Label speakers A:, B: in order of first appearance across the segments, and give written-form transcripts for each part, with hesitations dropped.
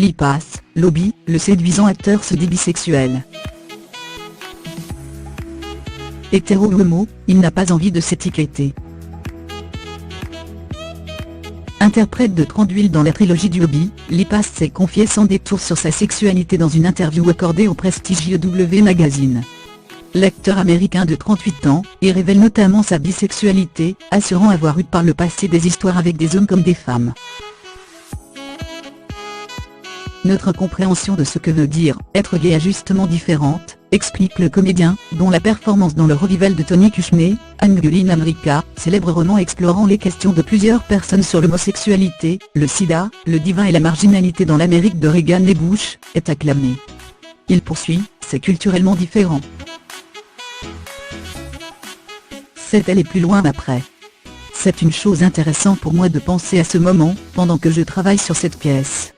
A: Lipas, Lobby, le séduisant acteur se dit bisexuel. Hétéro ou homo, il n'a pas envie de s'étiqueter. Interprète de 30 d'huile dans la trilogie du Hobby, Lipas s'est confié sans détour sur sa sexualité dans une interview accordée au prestigieux W Magazine. L'acteur américain de 38 ans, y révèle notamment sa bisexualité, assurant avoir eu par le passé des histoires avec des hommes comme des femmes. Notre compréhension de ce que veut dire être gay est justement différente, explique le comédien, dont la performance dans le revival de Tony Kushner, Angel in America, célèbre roman explorant les questions de plusieurs personnes sur l'homosexualité, le sida, le divin et la marginalité dans l'Amérique de Reagan et Bush, est acclamé. Il poursuit, c'est culturellement différent. C'est aller plus loin après. C'est une chose intéressante pour moi de penser à ce moment, pendant que je travaille sur cette pièce.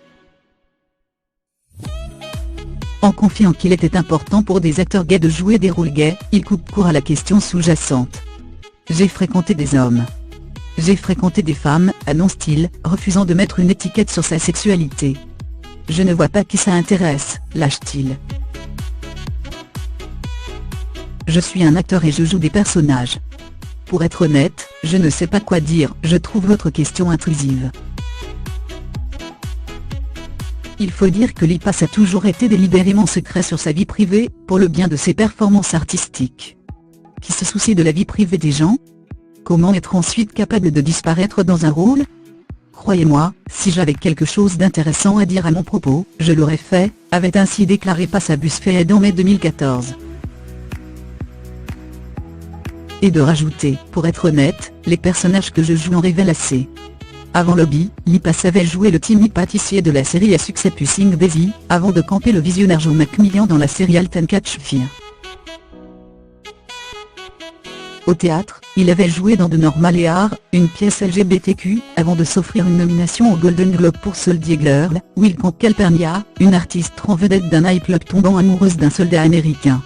A: En confiant qu'il était important pour des acteurs gays de jouer des rôles gays, il coupe court à la question sous-jacente. J'ai fréquenté des hommes. J'ai fréquenté des femmes, annonce-t-il, refusant de mettre une étiquette sur sa sexualité. Je ne vois pas qui ça intéresse, lâche-t-il. Je suis un acteur et je joue des personnages. Pour être honnête, je ne sais pas quoi dire, je trouve votre question intrusive. Il faut dire que Lipas a toujours été délibérément secret sur sa vie privée, pour le bien de ses performances artistiques. Qui se soucie de la vie privée des gens? Comment être ensuite capable de disparaître dans un rôle? Croyez-moi, si j'avais quelque chose d'intéressant à dire à mon propos, je l'aurais fait, avait ainsi déclaré Lipas à BuzzFeed en mai 2014. Et de rajouter, pour être honnête, les personnages que je joue en révèlent assez. Avant Lobby, Lipas avait joué le timide pâtissier de la série à succès Pushing Daisy, avant de camper le visionnaire Joe McMillan dans la série Halt and Catch Fire. Au théâtre, il avait joué dans The Normal Heart, une pièce LGBTQ, avant de s'offrir une nomination au Golden Globe pour Soldier Girl, où il campe Calpurnia, une artiste en vedette d'un high club tombant amoureuse d'un soldat américain.